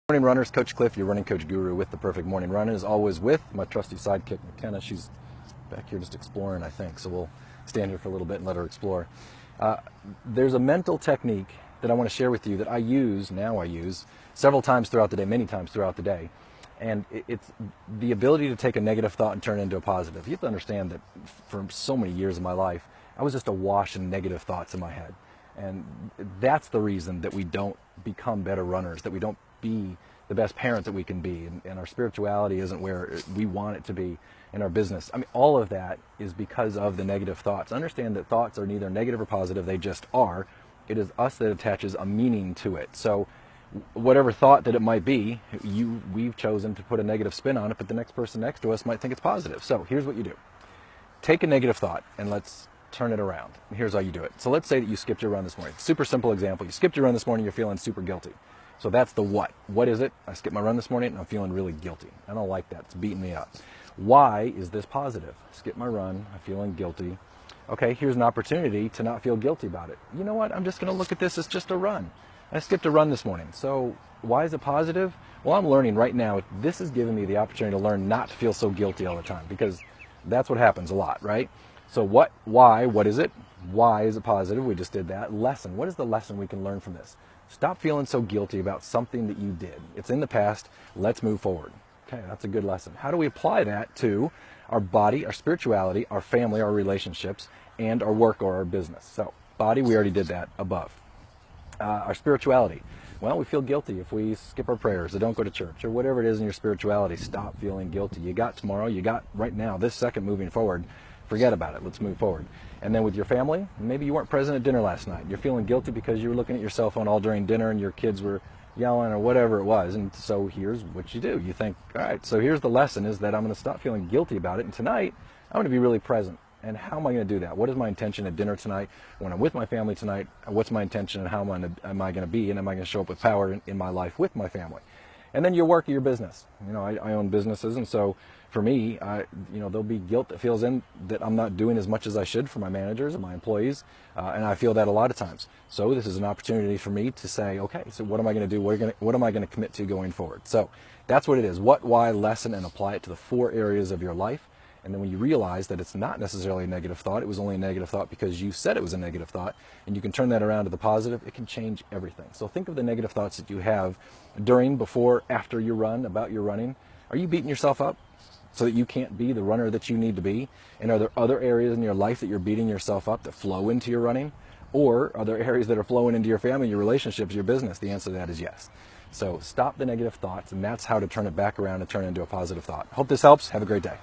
Morning runners, Coach Cliff, your running coach guru with the perfect morning run, as always with my trusty sidekick McKenna. She's back here just exploring, I think, so we'll stand here for a little bit and let her explore. There's a mental technique that I want to share with you that I use several times throughout the day, many times throughout the day, and it's the ability to take a negative thought and turn it into a positive. You have to understand that for so many years of my life, I was just awash in negative thoughts in my head, and that's the reason that we don't become better runners, that we don't be the best parents that we can be, and our spirituality isn't where we want it to be in our business. I mean, all of that is because of the negative thoughts. Understand that thoughts are neither negative or positive, they just are. It is us that attaches a meaning to it. So whatever thought that it might be, we've chosen to put a negative spin on it, but the next person next to us might think it's positive. So here's what you do. Take a negative thought and let's turn it around. Here's how you do it. So let's say that you skipped your run this morning. Super simple example. You skipped your run this morning, you're feeling super guilty. So that's the what. What is it? I skipped my run this morning and I'm feeling really guilty. I don't like that. It's beating me up. Why is this positive? Skip my run. I'm feeling guilty. Okay, here's an opportunity to not feel guilty about it. You know what? I'm just going to look at this as just a run. I skipped a run this morning. So why is it positive? Well, I'm learning right now. This is giving me the opportunity to learn not to feel so guilty all the time, because that's what happens a lot, right? So what is it? Why is it positive? We just did that. Lesson. What is the lesson we can learn from this? Stop feeling so guilty about something that you did. It's in the past. Let's move forward. Okay, that's a good lesson. How do we apply that to our body, our spirituality, our family, our relationships, and our work or our business? So body, we already did that above. Our spirituality. Well, we feel guilty if we skip our prayers or don't go to church or whatever it is in your spirituality. Stop feeling guilty. You got tomorrow. You got right now, this second moving forward. Forget about it. Let's move forward. And then with your family, maybe you weren't present at dinner last night. You're feeling guilty because you were looking at your cell phone all during dinner and your kids were yelling or whatever it was. And so here's what you do. You think, all right, so here's the lesson, is that I'm going to stop feeling guilty about it. And tonight, I'm going to be really present. And how am I going to do that? What is my intention at dinner tonight? When I'm with my family tonight, what's my intention and how am I going to be? And am I going to show up with power in my life with my family? And then your work or your business. You know, I own businesses, and so for me, there'll be guilt that feels in that I'm not doing as much as I should for my managers and my employees, and I feel that a lot of times. So this is an opportunity for me to say, okay, so what am I going to do? What am I going to commit to going forward? So that's what it is. What, why, lesson, and apply it to the 4 areas of your life. And then when you realize that it's not necessarily a negative thought, it was only a negative thought because you said it was a negative thought, and you can turn that around to the positive, it can change everything. So think of the negative thoughts that you have during, before, after your run, about your running. Are you beating yourself up so that you can't be the runner that you need to be? And are there other areas in your life that you're beating yourself up that flow into your running? Or are there areas that are flowing into your family, your relationships, your business? The answer to that is yes. So stop the negative thoughts, and that's how to turn it back around and turn it into a positive thought. Hope this helps. Have a great day.